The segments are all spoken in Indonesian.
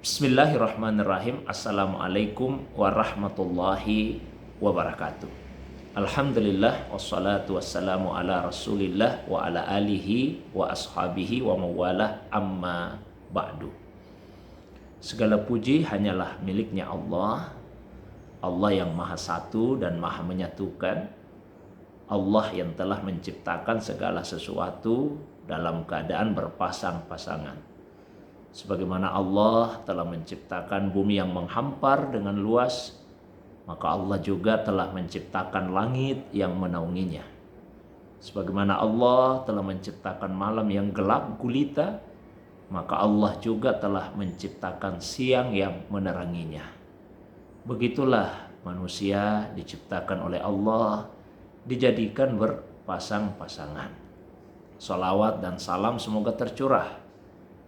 Bismillahirrahmanirrahim. Assalamualaikum warahmatullahi wabarakatuh. Alhamdulillah wassalatu wassalamu ala Rasulillah wa ala alihi wa ashabihi wa mawalah amma ba'du. Segala puji hanyalah miliknya Allah. Allah yang maha satu dan maha menyatukan. Allah yang telah menciptakan segala sesuatu dalam keadaan berpasang-pasangan. Sebagaimana Allah telah menciptakan bumi yang menghampar dengan luas, maka Allah juga telah menciptakan langit yang menaunginya. Sebagaimana Allah telah menciptakan malam yang gelap gulita, maka Allah juga telah menciptakan siang yang meneranginya. Begitulah manusia diciptakan oleh Allah, dijadikan berpasang-pasangan. Salawat dan salam semoga tercurah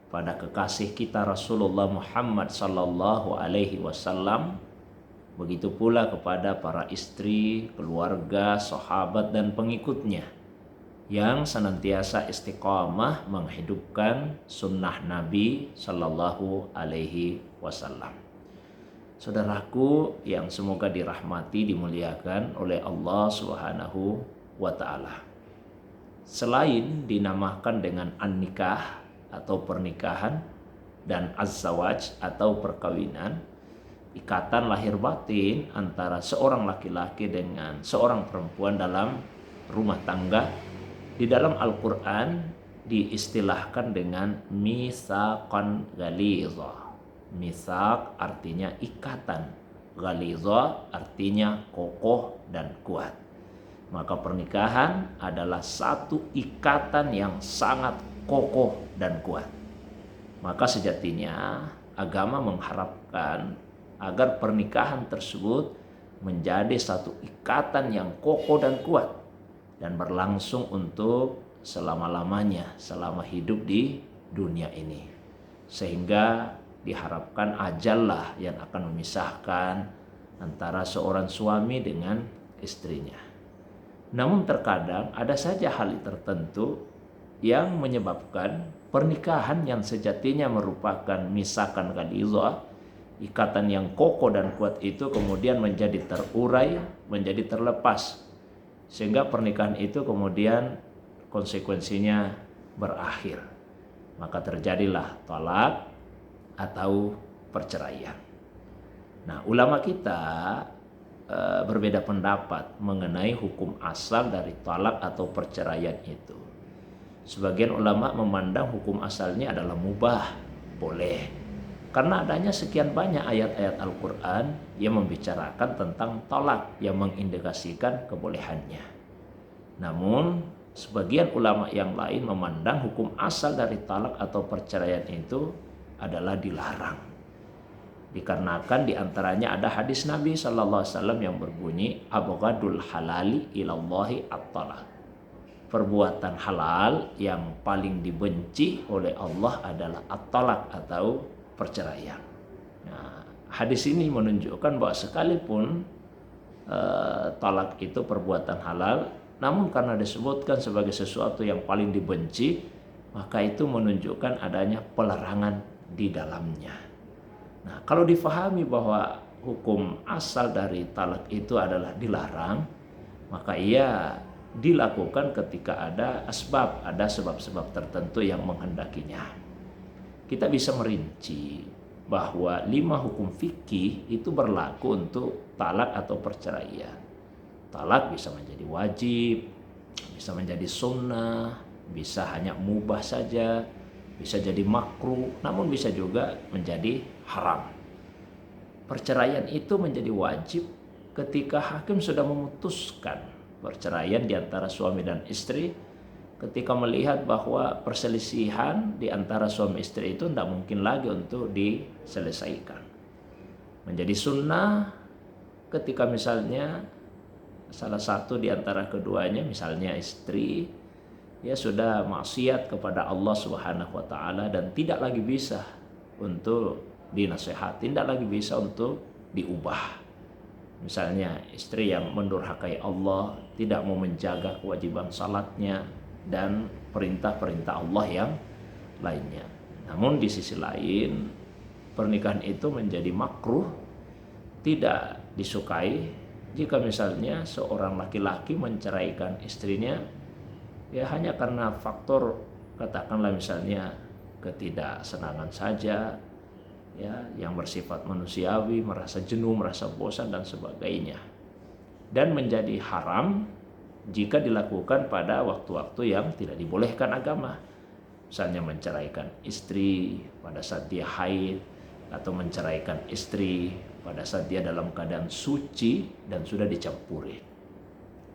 pada kekasih kita Rasulullah Muhammad sallallahu alaihi wasallam, begitu pula kepada para istri, keluarga, sahabat dan pengikutnya yang senantiasa istiqamah menghidupkan sunnah Nabi sallallahu alaihi wasallam. Saudaraku yang semoga dirahmati, dimuliakan oleh Allah Subhanahu wa taala. Selain dinamakan dengan an-nikah atau pernikahan dan az-zawaj atau perkawinan, ikatan lahir batin antara seorang laki-laki dengan seorang perempuan dalam rumah tangga, di dalam Al-Quran diistilahkan dengan mitsaqan ghalidha. Mitsaq artinya ikatan, ghalidha artinya kokoh dan kuat. Maka pernikahan adalah satu ikatan yang sangat kokoh dan kuat. Maka sejatinya agama mengharapkan agar pernikahan tersebut menjadi satu ikatan yang kokoh dan kuat dan berlangsung untuk selama-lamanya, selama hidup di dunia ini. Sehingga diharapkan ajallah yang akan memisahkan antara seorang suami dengan istrinya. Namun terkadang ada saja hal tertentu yang menyebabkan pernikahan yang sejatinya merupakan misakan ghalidha, ikatan yang kokoh dan kuat itu kemudian menjadi terurai, menjadi terlepas, sehingga pernikahan itu kemudian konsekuensinya berakhir. Maka terjadilah talak atau perceraian. Nah, ulama kita berbeda pendapat mengenai hukum asal dari talak atau perceraian itu. Sebagian ulama memandang hukum asalnya adalah mubah, boleh. Karena adanya sekian banyak ayat-ayat Al-Quran yang membicarakan tentang talak, yang mengindikasikan kebolehannya. Namun, sebagian ulama yang lain memandang hukum asal dari talak atau perceraian itu adalah dilarang. Dikarenakan diantaranya ada hadis Nabi SAW yang berbunyi, abghadul halali ilallahi at-talak. Perbuatan halal yang paling dibenci oleh Allah adalah at-talak atau perceraian. Nah, hadis ini menunjukkan bahwa sekalipun talak itu perbuatan halal, namun karena disebutkan sebagai sesuatu yang paling dibenci, maka itu menunjukkan adanya pelarangan di dalamnya. Nah, kalau difahami bahwa hukum asal dari talak itu adalah dilarang, maka ia dilakukan ketika ada asbab, ada sebab-sebab tertentu yang menghendakinya. Kita bisa merinci bahwa 5 hukum fikih itu berlaku untuk talak atau perceraian. Talak bisa menjadi wajib, bisa menjadi sunnah, bisa hanya mubah saja, bisa jadi makruh, namun bisa juga menjadi haram. Perceraian itu menjadi wajib ketika hakim sudah memutuskan perceraian di antara suami dan istri, ketika melihat bahwa perselisihan di antara suami istri itu tidak mungkin lagi untuk diselesaikan. Menjadi sunnah ketika misalnya salah satu di antara keduanya, misalnya istri, ya sudah maksiat kepada Allah Subhanahu wa taala dan tidak lagi bisa untuk dinasehati, tidak lagi bisa untuk diubah. Misalnya istri yang mendurhakai Allah, tidak mau menjaga kewajiban salatnya dan perintah-perintah Allah yang lainnya. Namun di sisi lain pernikahan itu menjadi makruh, tidak disukai jika misalnya seorang laki-laki menceraikan istrinya ya hanya karena faktor, katakanlah misalnya ketidaksenangan saja ya, yang bersifat manusiawi, merasa jenuh, merasa bosan dan sebagainya. Dan menjadi haram jika dilakukan pada waktu-waktu yang tidak dibolehkan agama. Misalnya menceraikan istri pada saat dia haid, atau menceraikan istri pada saat dia dalam keadaan suci dan sudah dicampuri.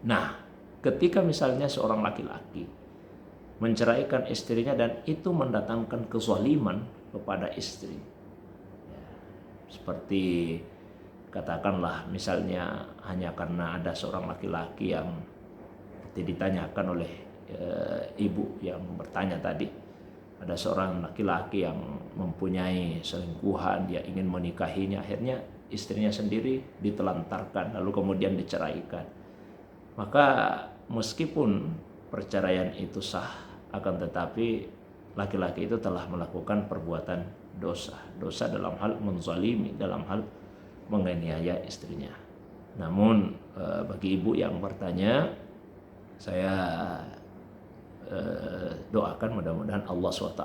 Nah, ketika misalnya seorang laki-laki menceraikan istrinya dan itu mendatangkan kezaliman kepada istri, seperti katakanlah misalnya hanya karena ada seorang laki-laki yang ditanyakan oleh ibu yang bertanya tadi, ada seorang laki-laki yang mempunyai selingkuhan, dia ingin menikahinya, akhirnya istrinya sendiri ditelantarkan lalu kemudian diceraikan. Maka meskipun perceraian itu sah, akan tetapi laki-laki itu telah melakukan perbuatan dosa dalam hal menzalimi, dalam hal menganiaya istrinya. Namun bagi ibu yang bertanya, saya doakan mudah-mudahan Allah SWT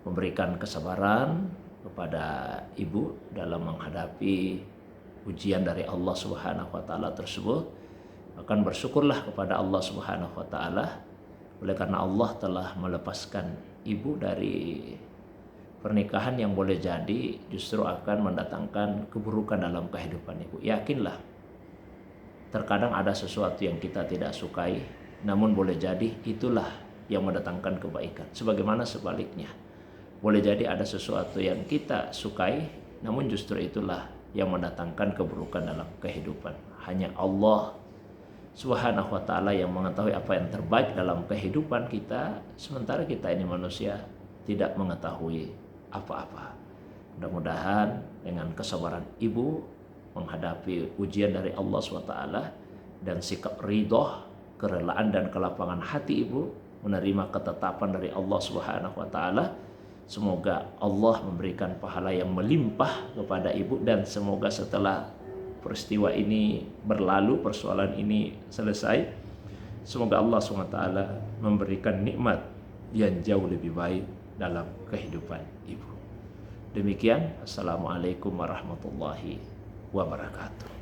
memberikan kesabaran kepada ibu dalam menghadapi ujian dari Allah Subhanahu wa taala tersebut. Akan bersyukurlah kepada Allah Subhanahu wa taala oleh karena Allah telah melepaskan ibu dari pernikahan yang boleh jadi justru akan mendatangkan keburukan dalam kehidupan ibu. Yakinlah, terkadang ada sesuatu yang kita tidak sukai, namun boleh jadi itulah yang mendatangkan kebaikan. Sebagaimana sebaliknya, boleh jadi ada sesuatu yang kita sukai, namun justru itulah yang mendatangkan keburukan dalam kehidupan. Hanya Allah Subhanahu wa ta'ala yang mengetahui apa yang terbaik dalam kehidupan kita, sementara kita ini manusia tidak mengetahui apa-apa. Mudah-mudahan dengan kesabaran ibu menghadapi ujian dari Allah SWT dan sikap ridho, kerelaan dan kelapangan hati ibu menerima ketetapan dari Allah Subhanahu wa taala, semoga Allah memberikan pahala yang melimpah kepada ibu, dan semoga setelah peristiwa ini berlalu, persoalan ini selesai, semoga Allah SWT memberikan nikmat yang jauh lebih baik dalam kehidupan ibu. Demikian, Assalamualaikum warahmatullahi wabarakatuh.